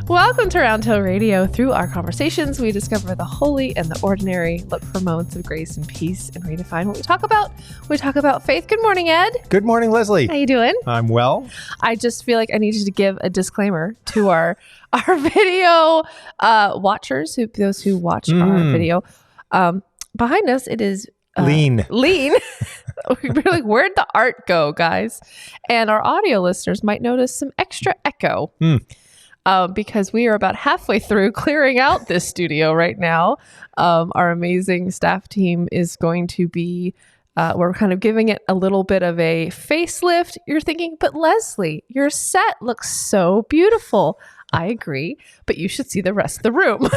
Welcome to Roundtail Radio. Through our conversations, we discover the holy and the ordinary, look for moments of grace and peace, and redefine what we talk about. We talk about faith. Good morning, Ed. Good morning, Leslie. How you doing? I'm well. I just feel like I need you to give a disclaimer to our video watchers, those who watch our video. Behind us, it is lean. We're like, where'd the art go, guys? And our audio listeners might notice some extra echo. Because we are about halfway through clearing out this studio right now. Our amazing staff team is going to be, we're kind of giving it a little bit of a facelift. You're thinking, but Leslie, your set looks so beautiful. I agree, but you should see the rest of the room.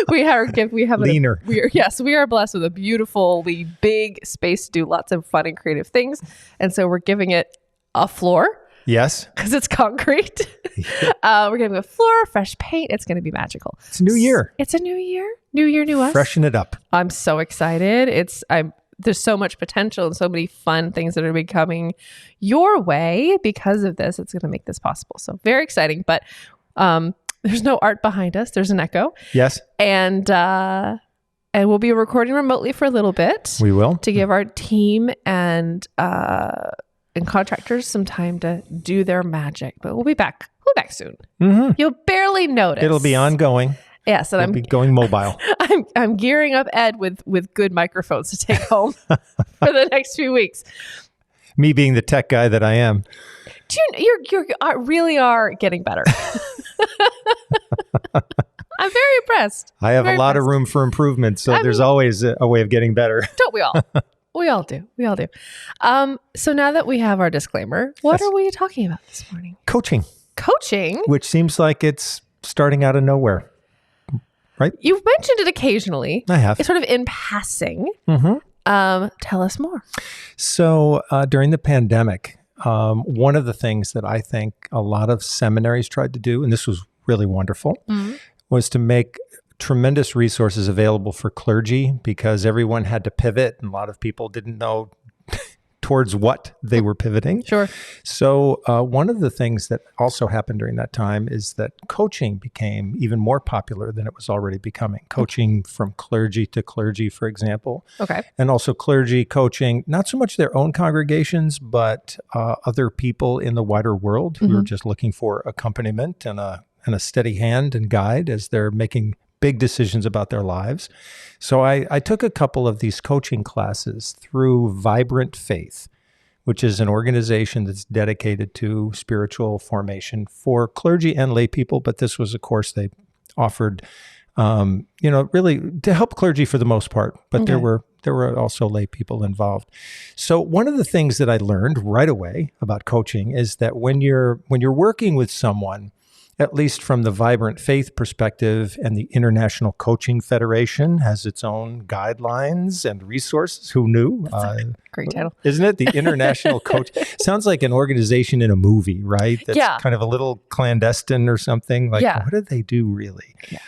we have leaner. We are blessed with a beautifully big space to do lots of fun and creative things. And so we're giving it a floor. Yes. Because it's concrete. We're giving it a floor, fresh paint. It's going to be magical. It's a new year. It's a new year. New year, new us. Freshen it up. I'm so excited. There's so much potential and so many fun things that are becoming your way because of this. It's going to make this possible. So very exciting. But there's no art behind us. There's an echo. Yes. And we'll be recording remotely for a little bit. We will. To give our team and contractors some time to do their magic. But we'll be back. We'll be back soon. Mm-hmm. You'll barely notice. It'll be ongoing. Yes, and I'm going mobile. I'm gearing up Ed with good microphones to take home for the next few weeks. Me being the tech guy that I am. You really are getting better. I'm very impressed. I have a lot of room for improvement, so there's always a way of getting better. Don't we all? We all do. So now that we have our disclaimer, what are we talking about this morning? Coaching. Which seems like it's starting out of nowhere. Right? You've mentioned it occasionally. I have. It's sort of in passing. Mm-hmm. Tell us more. So during the pandemic, one of the things that I think a lot of seminaries tried to do, and this was really wonderful, was to make tremendous resources available for clergy because everyone had to pivot and a lot of people didn't know towards what they were pivoting. Sure. So one of the things that also happened during that time is that coaching became even more popular than it was already becoming. Coaching from clergy to clergy, for example. Okay. And also clergy coaching, not so much their own congregations, but other people in the wider world who are just looking for accompaniment and a steady hand and guide as they're making big decisions about their lives. So I took a couple of these coaching classes through Vibrant Faith, which is an organization that's dedicated to spiritual formation for clergy and lay people. But this was a course they offered, really to help clergy for the most part. But there were also lay people involved. So one of the things that I learned right away about coaching is that when you're working with someone, at least from the Vibrant Faith perspective, and the International Coaching Federation has its own guidelines and resources. Who knew? That's a great title. Isn't it? The International Coach. Sounds like an organization in a movie, right? That's kind of a little clandestine or something. Like, what do they do really? Yeah.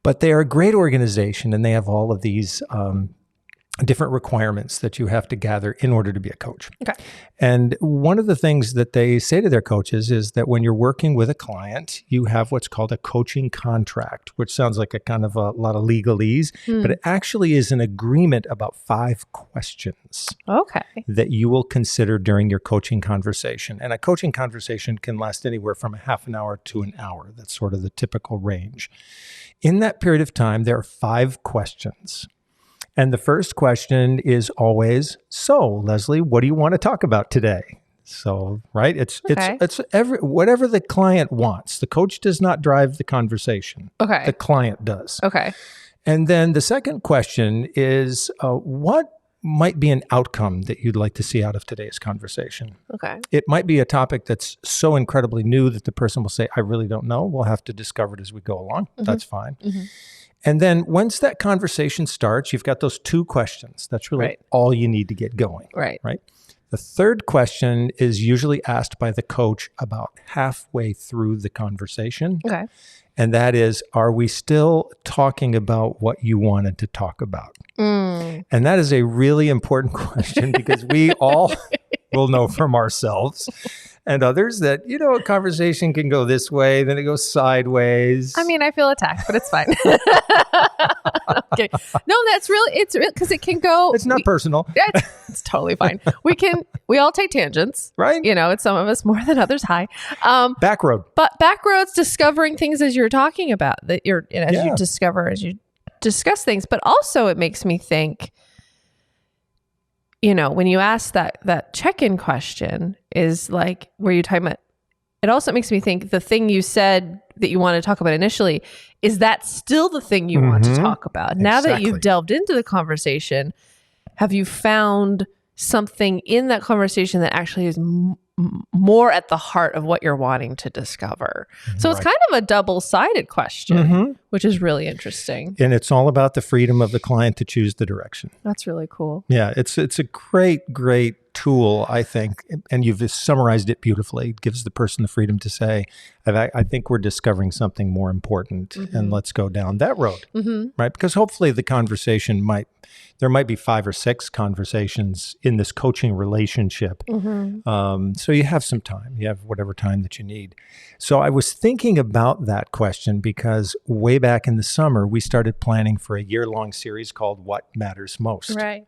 But they are a great organization, and they have all of these different requirements that you have to gather in order to be a coach. Okay. And one of the things that they say to their coaches is that when you're working with a client, you have what's called a coaching contract, which sounds like a kind of a lot of legalese, but it actually is an agreement about 5 questions that you will consider during your coaching conversation. And a coaching conversation can last anywhere from a half an hour to an hour. That's sort of the typical range. In that period of time, there are 5 questions. And the first question is always, so Leslie, what do you want to talk about today? So, right? It's whatever the client wants. The coach does not drive the conversation. Okay. The client does. Okay. And then the second question is, what might be an outcome that you'd like to see out of today's conversation? Okay. It might be a topic that's so incredibly new that the person will say, I really don't know. We'll have to discover it as we go along. Mm-hmm. That's fine. Mm-hmm. And then once that conversation starts, you've got those 2 questions. That's really all you need to get going. Right. The third question is usually asked by the coach about halfway through the conversation. Okay. And that is, are we still talking about what you wanted to talk about? And that is a really important question because we all we'll know from ourselves. And others that, a conversation can go this way, then it goes sideways. I mean, I feel attacked, but it's fine. Okay. No, that's really, it's real because it can go. It's not personal. It's totally fine. We all take tangents. Right. It's some of us more than others. Hi. Back road. But back roads, discovering things as you're talking about that you discuss things. But also it makes me think, when you ask that check-in question is like, were you talking about, it also makes me think the thing you said that you want to talk about initially, is that still the thing you want to talk about? Now that you've delved into the conversation, have you found something in that conversation that actually is more at the heart of what you're wanting to discover? So it's kind of a double-sided question, which is really interesting. And it's all about the freedom of the client to choose the direction. That's really cool. Yeah, it's a great tool, I think, and you've summarized it beautifully. It gives the person the freedom to say, I think we're discovering something more important, and let's go down that road, right? Because hopefully the conversation there might be 5 or 6 conversations in this coaching relationship. So you have some time. You have whatever time that you need. So I was thinking about that question because way back in the summer, we started planning for a year-long series called What Matters Most. Right.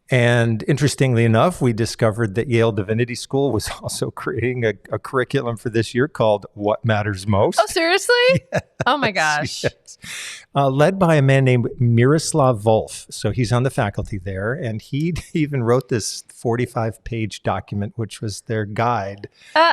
And interestingly enough, we discovered that Yale Divinity School was also creating a curriculum for this year called What Matters Most. Oh, seriously? Yes, oh my gosh. Yes. Led by a man named Miroslav Volf. So he's on the faculty there. And he even wrote this 45-page document, which was their guide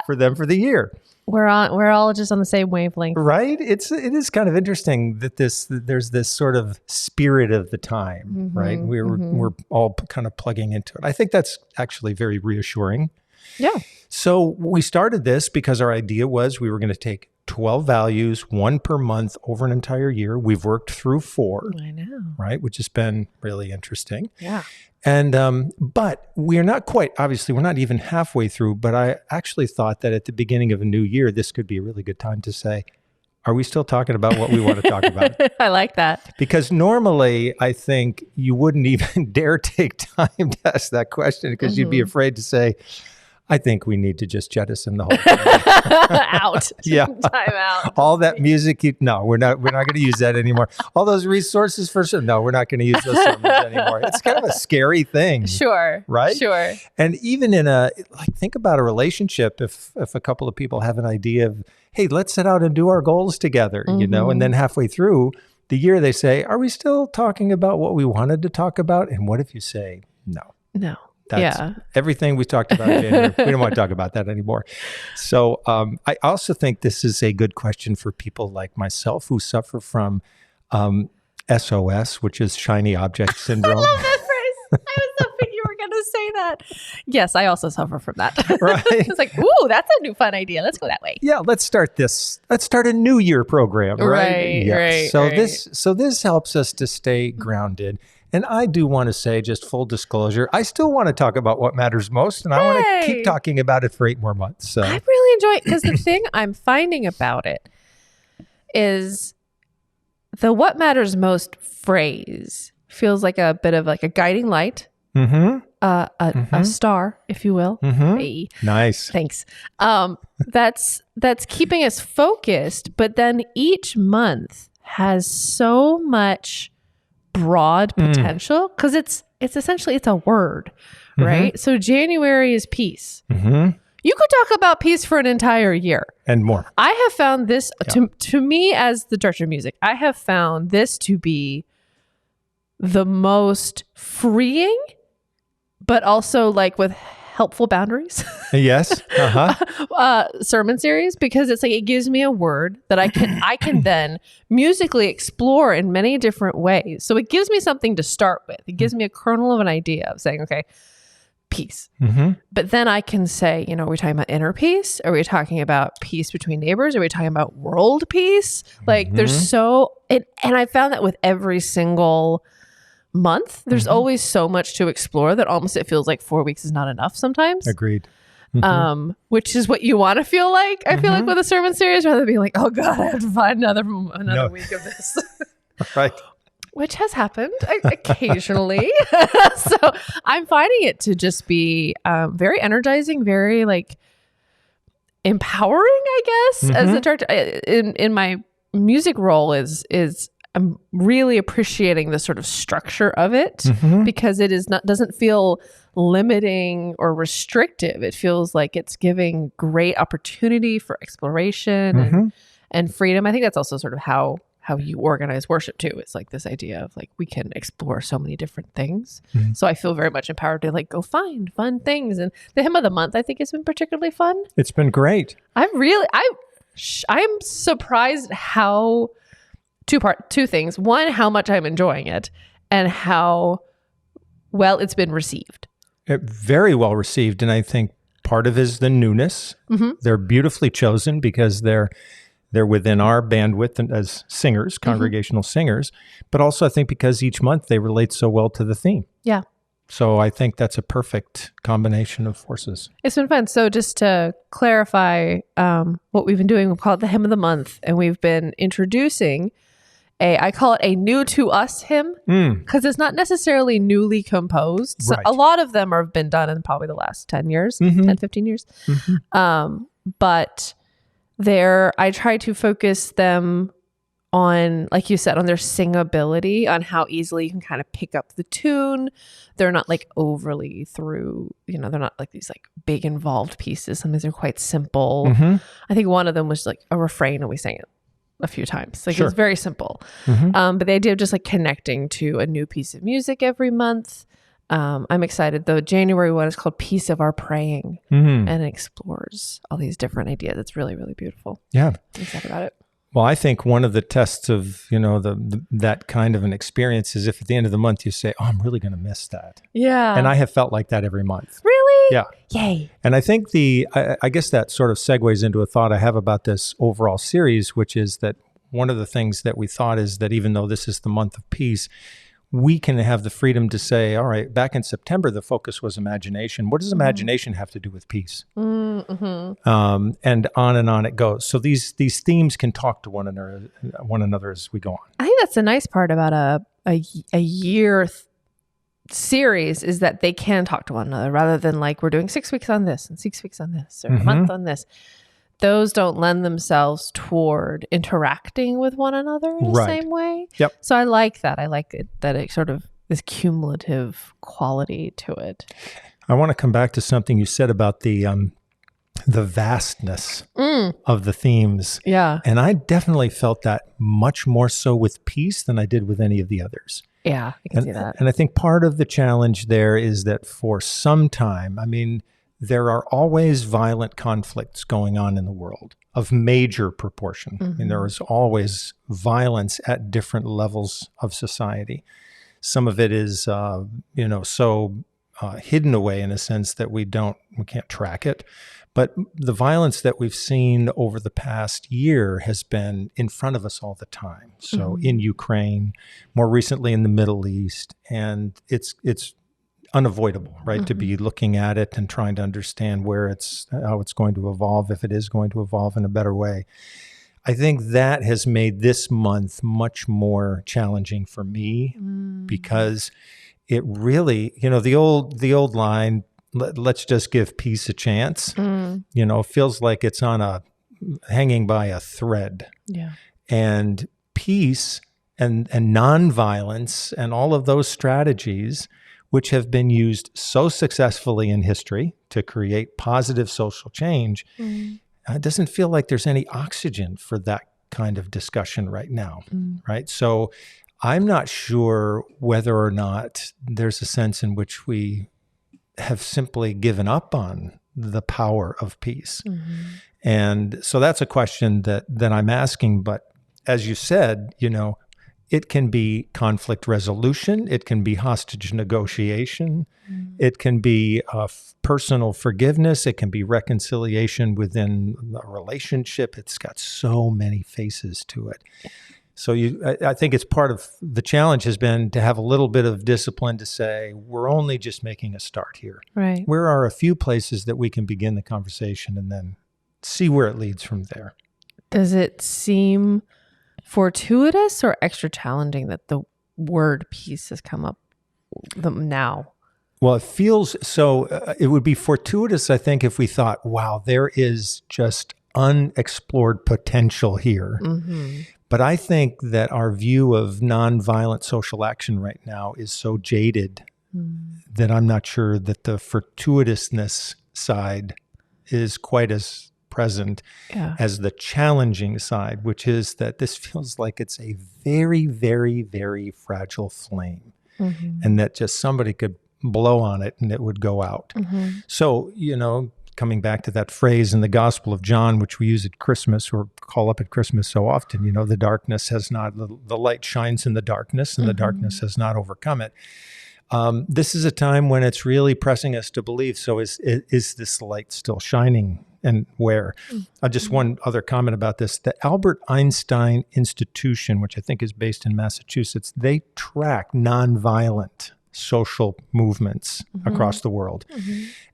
for them for the year. We're all just on the same wavelength. Right? It is kind of interesting that there's this sort of spirit of the time, right? We're all kind of plugging into it. I think that's actually very reassuring. Yeah. So we started this because our idea was we were going to take 12 values, 1 per month over an entire year. We've worked through 4. I know. Right? Which has been really interesting. Yeah. And, but we're not quite, obviously, we're not even halfway through, but I actually thought that at the beginning of a new year, this could be a really good time to say, are we still talking about what we want to talk about? I like that. Because normally I think you wouldn't even dare take time to ask that question because you'd be afraid to say, I think we need to just jettison the whole thing. Out. Yeah. Time out. All that music, no, we're not going to use that anymore. All those resources no, we're not going to use those sermons anymore. It's kind of a scary thing. Sure. Right? Sure. And even think about a relationship, if a couple of people have an idea of, hey, let's set out and do our goals together, and then halfway through the year they say, are we still talking about what we wanted to talk about? And what if you say, no? No. That's everything we talked about in January. We don't want to talk about that anymore. So I also think this is a good question for people like myself who suffer from SOS, which is shiny object syndrome. I love that phrase. I was hoping you were going to say that. Yes, I also suffer from that. Right. It's like, ooh, that's a new fun idea. Let's go that way. Yeah, let's start this. Let's start a New Year program, right? Right. So this helps us to stay grounded. And I do want to say, just full disclosure, I still want to talk about what matters most, and I want to keep talking about it for 8 more months. So I really enjoy it because the thing I'm finding about it is the what matters most phrase feels like a bit of like a guiding light, a star, if you will. Hey. Nice. Thanks. That's keeping us focused, but then each month has so much broad potential because it's essentially it's a word, right? So January is peace. You could talk about peace for an entire year and more. I have found this to me as the director of music, I have found this to be the most freeing, but also like with helpful boundaries. Yes. Sermon series, because it's like it gives me a word that I can then musically explore in many different ways. So it gives me something to start with. It gives me a kernel of an idea of saying, okay, peace. But then I can say, are we talking about inner peace? Are we talking about peace between neighbors? Are we talking about world peace? Like there's and I found that with every single month, there's always so much to explore that almost it feels like 4 weeks is not enough sometimes. Agreed. Which is what you want to feel like. I feel like with a sermon series, rather than being like, oh God, I have to find another week of this. Right. which has happened occasionally. So I'm finding it to just be very energizing, very like empowering, I guess, as a director. In my music role is I'm really appreciating the sort of structure of it because it doesn't feel limiting or restrictive. It feels like it's giving great opportunity for exploration and freedom. I think that's also sort of how you organize worship too. It's like this idea of like we can explore so many different things. So I feel very much empowered to like go find fun things. And the hymn of the month, I think, has been particularly fun. It's been great. I'm surprised how two things. One, how much I'm enjoying it, and how well it's been received. Very well received, and I think part of it is the newness. They're beautifully chosen because they're within our bandwidth as singers, congregational singers, but also I think because each month they relate so well to the theme. Yeah. So I think that's a perfect combination of forces. It's been fun. So just to clarify what we've been doing, we call it the Hymn of the Month, and we've been introducing I call it a new to us hymn because it's not necessarily newly composed. So a lot of them have been done in probably the last 10 years, 10, 15 years. But I try to focus them on, like you said, on their singability, on how easily you can kind of pick up the tune. They're not like overly through, they're not like these like big involved pieces. Sometimes they're quite simple. I think one of them was like a refrain and we sang it a few times. Like it was very simple. But the idea of just like connecting to a new piece of music every month. I'm excited. The January one is called Piece of Our Praying and it explores all these different ideas. It's really, really beautiful. Yeah. I'm excited about it. Well, I think one of the tests of, that kind of an experience is if at the end of the month you say, oh, I'm really going to miss that. Yeah. And I have felt like that every month. Really? Yeah. Yay. And I think I guess that sort of segues into a thought I have about this overall series, which is that one of the things that we thought is that even though this is the month of peace, we can have the freedom to say, all right, back in September, the focus was imagination. What does imagination have to do with peace? And on and on it goes. So these themes can talk to one another as we go on. I think that's the nice part about a year series is that they can talk to one another rather than like we're doing 6 weeks on this and 6 weeks on this or a month on this. Those don't lend themselves toward interacting with one another in the same way. Yep. So I like that. I like it, that it sort of this cumulative quality to it. I want to come back to something you said about the vastness of the themes. Yeah. And I definitely felt that much more so with peace than I did with any of the others. Yeah, I can see that. And I think part of the challenge there is that for some time, there are always violent conflicts going on in the world of major proportion. There is always violence at different levels of society. Some of it is, so hidden away in a sense that we can't track it. But the violence that we've seen over the past year has been in front of us all the time. So in Ukraine, more recently in the Middle East, and it's unavoidable, right? To be looking at it and trying to understand how it's going to evolve, if it is going to evolve in a better way. I think that has made this month much more challenging for me because it really, the old line, let's just give peace a chance, feels like it's hanging by a thread. Yeah. And peace and nonviolence and all of those strategies which have been used so successfully in history to create positive social change, it doesn't feel like there's any oxygen for that kind of discussion right now, right? So I'm not sure whether or not there's a sense in which we have simply given up on the power of peace. And so that's a question that I'm asking. But as you said, it can be conflict resolution. It can be hostage negotiation. It can be personal forgiveness. It can be reconciliation within a relationship. It's got so many faces to it. So I think it's part of the challenge has been to have a little bit of discipline to say, we're only just making a start here. Right. Where are a few places that we can begin the conversation and then see where it leads from there? Does it seem fortuitous or extra challenging that word peace has come up now? Well, it feels so, it would be fortuitous, I think, if we thought, wow, there is just unexplored potential here. Mm-hmm. But I think that our view of nonviolent social action right now is so jaded that I'm not sure that the fortuitousness side is quite as present as the challenging side, which is that this feels like it's a very, very, very fragile flame, and that just somebody could blow on it and it would go out. So, coming back to that phrase in the Gospel of John, which we use at Christmas or call up at Christmas so often, the darkness has not, the light shines in the darkness and the darkness has not overcome it. This is a time when it's really pressing us to believe. So is this light still shining, and where? Just one other comment about this. The Albert Einstein Institution, which I think is based in Massachusetts, they track nonviolent social movements across the world.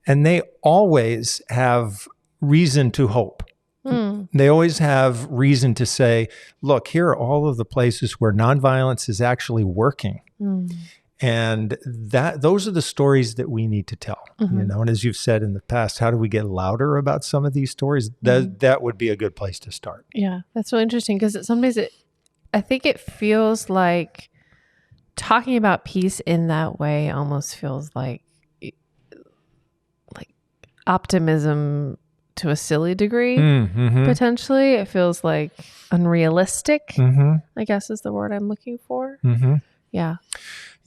And they always have reason to hope. They always have reason to say, look, here are all of the places where nonviolence is actually working. And those are the stories that we need to tell, and as you've said in the past, how do we get louder about some of these stories? That would be a good place to start. Yeah, that's so interesting, because sometimes I think it feels like talking about peace in that way almost feels like optimism to a silly degree, potentially. It feels like unrealistic, I guess is the word I'm looking for. Yeah.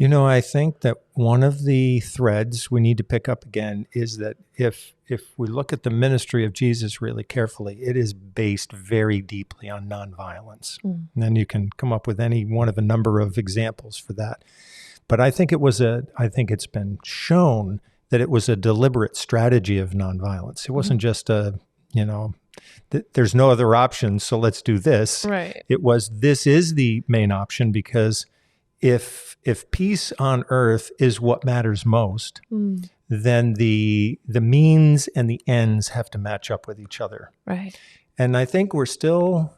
I think that one of the threads we need to pick up again is that if we look at the ministry of Jesus really carefully, it is based very deeply on nonviolence. And then you can come up with any one of a number of examples for that. But I think it's been shown that it was a deliberate strategy of nonviolence. It wasn't just there's no other option, so let's do this. Right. It was, this is the main option, because if peace on earth is what matters most, then the means and the ends have to match up with each other. Right. And I think we're still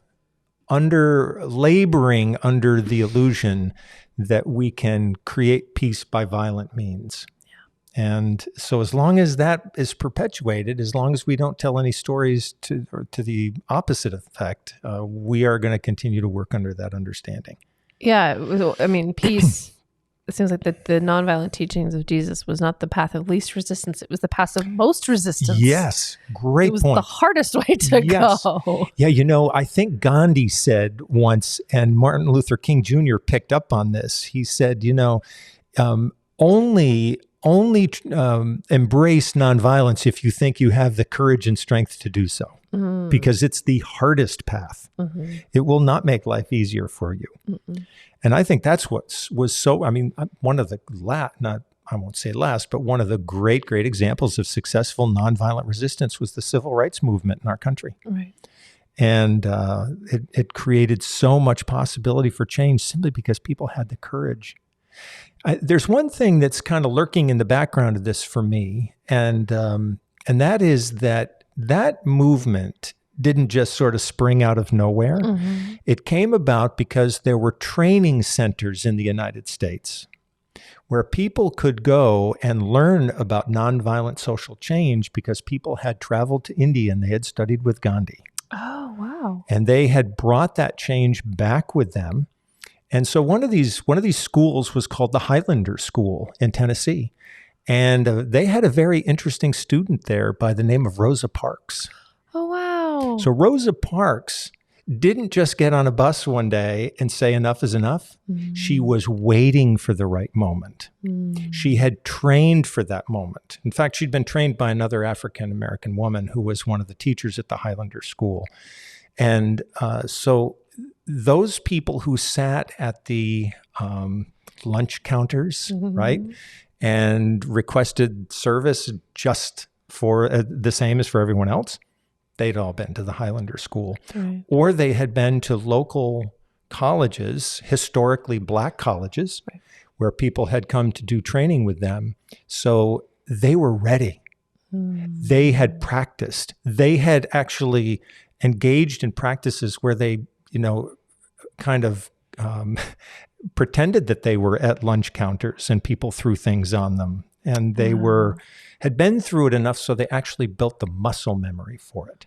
laboring under the illusion that we can create peace by violent means. And so as long as that is perpetuated, as long as we don't tell any stories to the opposite effect, we are going to continue to work under that understanding. Yeah. I mean, peace, it seems like the nonviolent teachings of Jesus was not the path of least resistance. It was the path of most resistance. Yes. Great point. It was the hardest way to go. Yeah. I think Gandhi said once, and Martin Luther King Jr. picked up on this. He said, only embrace nonviolence if you think you have the courage and strength to do so, because it's the hardest path. It will not make life easier for you. And I think that's what was so, one of the, I won't say last, but one of the great examples of successful nonviolent resistance was the civil rights movement in our country. Right. And it created so much possibility for change simply because people had the courage. There's one thing that's kind of lurking in the background of this for me, and that is that movement didn't just sort of spring out of nowhere. It came about because there were training centers in the United States where people could go and learn about nonviolent social change because people had traveled to India and they had studied with Gandhi. Oh, wow. And they had brought that change back with them. And so one of these schools was called the Highlander School in Tennessee. And they had a very interesting student there by the name of Rosa Parks. Oh, wow. So Rosa Parks didn't just get on a bus one day and say enough is enough. She was waiting for the right moment. She had trained for that moment. In fact, she'd been trained by another African-American woman who was one of the teachers at the Highlander School. And so those people who sat at the lunch counters, right, and requested service just for the same as for everyone else, they'd all been to the Highlander School. Right. Or they had been to local colleges, historically Black colleges, right, where people had come to do training with them. So they were ready. They had practiced. They had actually engaged in practices where they, kind of pretended that they were at lunch counters and people threw things on them. And they had been through it enough so they actually built the muscle memory for it.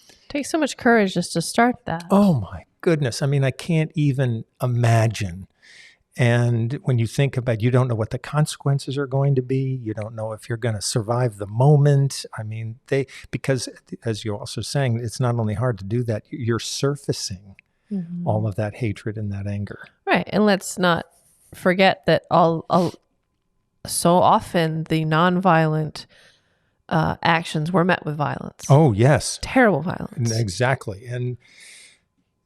It takes so much courage just to start that. Oh my goodness. I mean, I can't even imagine. And when you think about, you don't know what the consequences are going to be. You don't know if you're going to survive the moment. I mean, because as you're also saying, it's not only hard to do that, you're surfacing all of that hatred and that anger. Right. And let's not forget that so often the nonviolent actions were met with violence. Oh, yes. Terrible violence. Exactly. And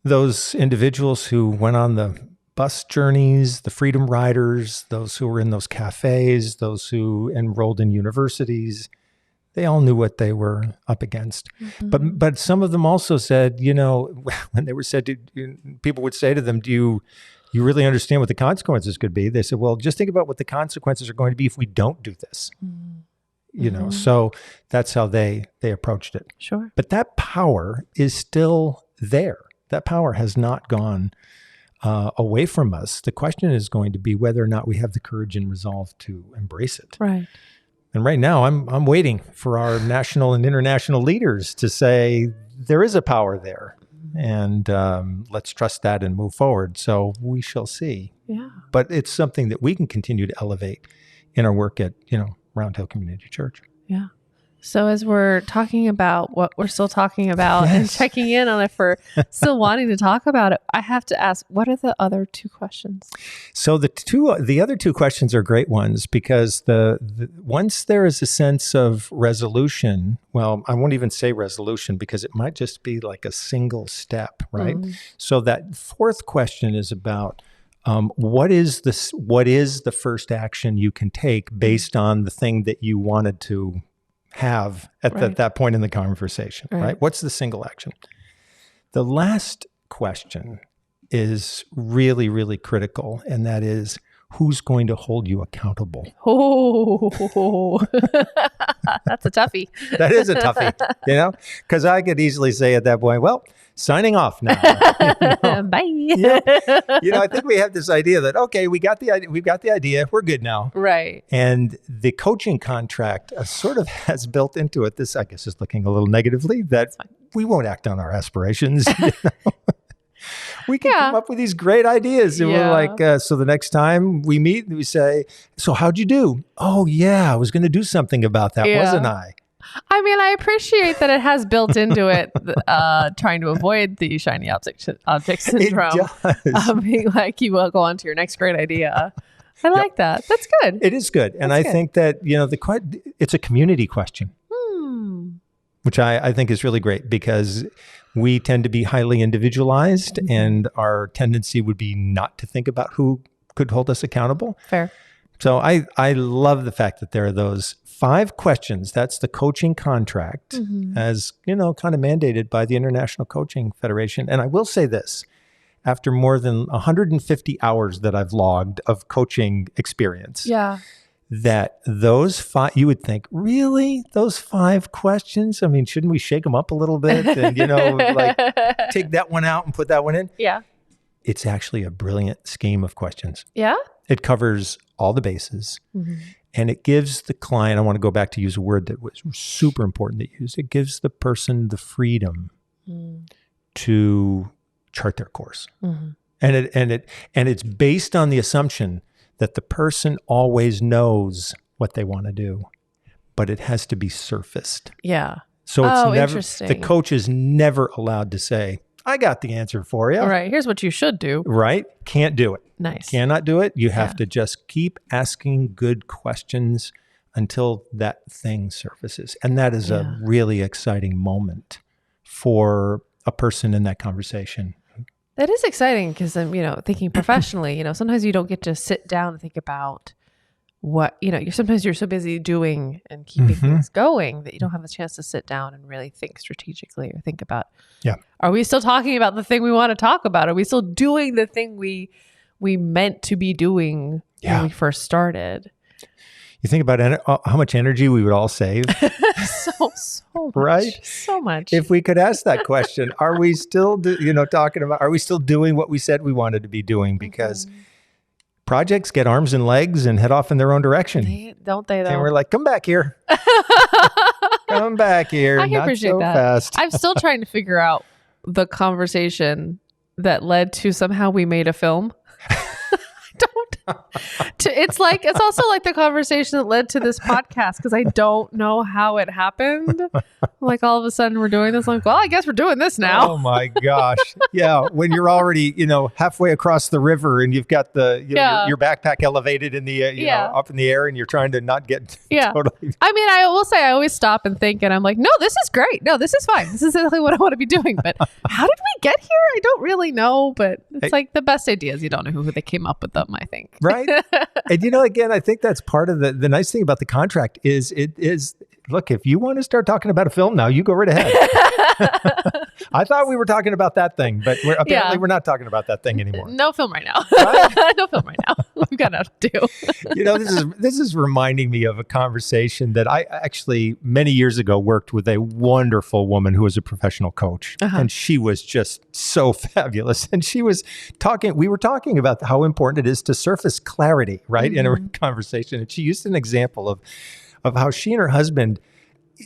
those individuals who went on the bus journeys, the freedom riders, those who were in those cafes, those who enrolled in universities, they all knew what they were up against. But some of them also said, when they were said people would say to them, do you really understand what the consequences could be? They said, well, just think about what the consequences are going to be if we don't do this. So that's how they approached it. Sure. But that power is still there. That power has not gone away from us. The question is going to be whether or not we have the courage and resolve to embrace it. Right. And right now, I'm waiting for our national and international leaders to say there is a power there, and let's trust that and move forward. So we shall see. Yeah. But it's something that we can continue to elevate in our work at Round Hill Community Church. Yeah. So as we're talking about what we're still talking about and checking in on if we're still wanting to talk about it, I have to ask, what are the other two questions? So the other two questions are great ones because once there is a sense of resolution, well, I won't even say resolution because it might just be like a single step, right? So that fourth question is about what is the first action you can take based on the thing that you wanted to have at that point in the conversation, right? What's the single action? The last question is really, really critical, and that is, who's going to hold you accountable? Oh, that's a toughie. That is a toughie, because I could easily say at that point, well, signing off now. Bye. I think we have this idea that, okay, we've got the idea, we're good now. Right. And the coaching contract sort of has built into it this, I guess, is looking a little negatively, that we won't act on our aspirations. We can come up with these great ideas. And we're like, so the next time we meet, we say, so how'd you do? Oh, yeah, I was going to do something about that, wasn't I? I mean, I appreciate that it has built into it trying to avoid the shiny object syndrome. It does. Being like, you will go on to your next great idea. I like that. That's good. It is good. And I think that, it's a community question, which I think is really great because we tend to be highly individualized and our tendency would be not to think about who could hold us accountable. Fair. So I love the fact that there are those 5 questions. That's the coaching contract as, kind of mandated by the International Coaching Federation. And I will say this, after more than 150 hours that I've logged of coaching experience, that those 5, you would think, really? Those 5 questions? I mean, shouldn't we shake them up a little bit and, like take that one out and put that one in? Yeah. It's actually a brilliant scheme of questions. Yeah. It covers all the bases and it gives the client, I want to go back to use a word that was super important to use. It gives the person the freedom to chart their course. And it's based on the assumption that the person always knows what they want to do, but it has to be surfaced. Yeah. So it's never, interesting. the coach is never allowed to say, I got the answer for you. All right. Here's what you should do. Right. Can't do it. Nice. Cannot do it. You have to just keep asking good questions until that thing surfaces. And that is a really exciting moment for a person in that conversation. That is exciting because I'm, thinking professionally, sometimes you don't get to sit down and think about what, sometimes you're so busy doing and keeping things going that you don't have a chance to sit down and really think strategically or think about, are we still talking about the thing we want to talk about? Are we still doing the thing we meant to be doing when we first started? You think about how much energy we would all save. so much. Right? So much. If we could ask that question, are we still, are we still doing what we said we wanted to be doing? Because projects get arms and legs and head off in their own direction. Don't they, though? And we're like, come back here. Come back here. I can appreciate that. Fast. I'm still trying to figure out the conversation that led to somehow we made a film. It's also like the conversation that led to this podcast, because I don't know how it happened. Like, all of a sudden we're doing this. I'm like, well, I guess we're doing this now. Oh my gosh. Yeah. When you're already, halfway across the river and you've got your backpack elevated in the, up in the air, and you're trying to not get totally. I mean, I will say I always stop and think, and I'm like, no, this is great. No, this is fine. This is exactly what I want to be doing. But how did we get here? I don't really know, but it's like the best ideas. You don't know who they came up with them, I think. Right. And again, I think that's part of the nice thing about the contract is look, if you want to start talking about a film now, you go right ahead. I thought we were talking about that thing, but apparently we're not talking about that thing anymore. No film right now. Right? No film right now. We've got enough to do. This is reminding me of a conversation that I actually many years ago worked with a wonderful woman who was a professional coach, and she was just so fabulous. And we were talking about how important it is to surface clarity, right, in a conversation. And she used an example of how she and her husband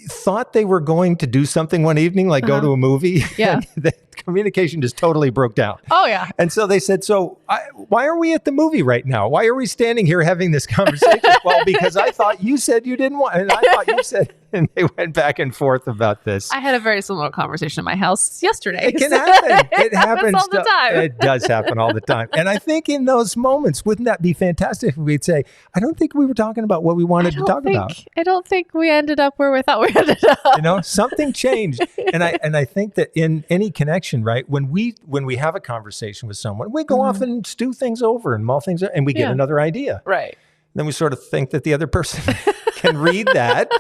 thought they were going to do something one evening, like go to a movie. Yeah. The communication just totally broke down. Oh, yeah. And so they said, why are we at the movie right now? Why are we standing here having this conversation? Well, because I thought you said you didn't want, and I thought you said, and they went back and forth about this. I had a very similar conversation in my house yesterday. It can happen. It happens all the time. It does happen all the time. And I think in those moments, wouldn't that be fantastic if we'd say, I don't think we were talking about what we wanted to talk about. I don't think we ended up where we thought we ended up. Something changed. And I think that in any connection, right, when we have a conversation with someone, we go off and stew things over and mull things over, and we get another idea. Right. Then we sort of think that the other person can read that.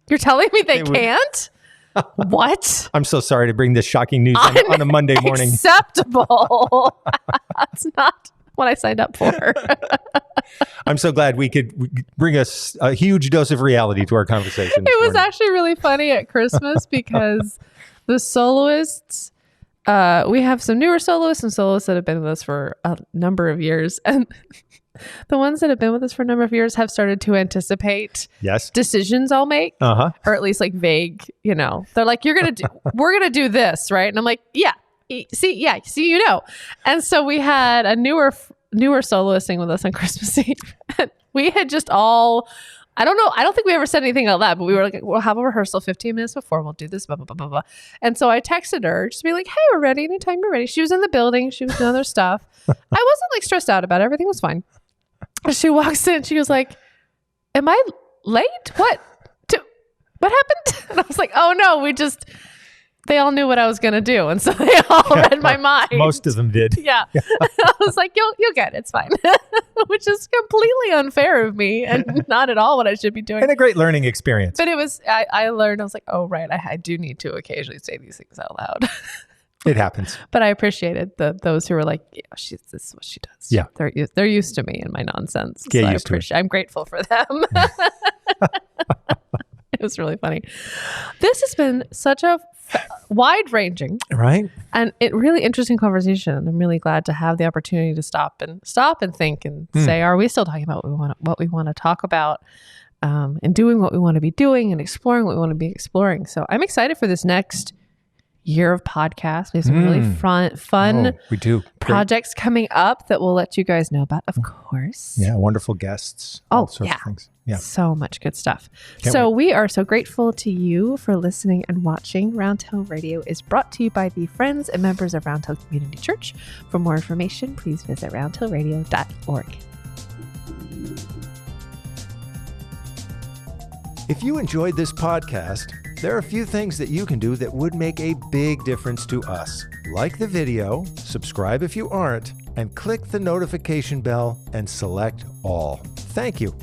You're telling me they can't? What? I'm so sorry to bring this shocking news on a Monday morning. Unacceptable. That's not what I signed up for. I'm so glad we could bring us a huge dose of reality to our conversation. It was actually really funny at Christmas because the soloists, we have some newer soloists and soloists that have been with us for a number of years. And the ones that have been with us for a number of years have started to anticipate decisions I'll make, or at least like vague, they're like, we're going to do this. Right. And I'm like, see, And so we had a newer soloist sing with us on Christmas Eve. And we had just I don't know. I don't think we ever said anything like that, but we were like, we'll have a rehearsal 15 minutes before. We'll do this, blah, blah, blah, blah, blah. And so I texted her just to be like, hey, we're ready anytime you're ready. She was in the building. She was doing other stuff. I wasn't like stressed out about it. Everything was fine. She walks in. She was like, am I late? What happened? And I was like, oh no, they all knew what I was going to do. And so they all read my mind. Most of them did. Yeah. I was like, you'll get it. It's fine. Which is completely unfair of me and not at all what I should be doing. And a great learning experience. But it was, I learned, I was like, oh, right. I do need to occasionally say these things out loud. It happens. But I appreciated those who were like, this is what she does. Yeah. They're used to me and my nonsense. Get so used to it. I'm grateful for them. It was really funny. This has been such a wide-ranging, right, and really interesting conversation. I'm really glad to have the opportunity to stop and think and say, are we still talking about what we want to talk about, and doing what we want to be doing and exploring what we want to be exploring. So I'm excited for this next year of podcasts. We have some really fun we do projects coming up that we'll let you guys know about, of course. Yeah, wonderful guests. All sorts of things. Yeah. So much good stuff. We are so grateful to you for listening and watching. Roundtail Radio is brought to you by the friends and members of Roundtail Community Church. For more information, please visit roundtailradio.org. If you enjoyed this podcast, there are a few things that you can do that would make a big difference to us. Like the video, subscribe if you aren't, and click the notification bell and select all. Thank you.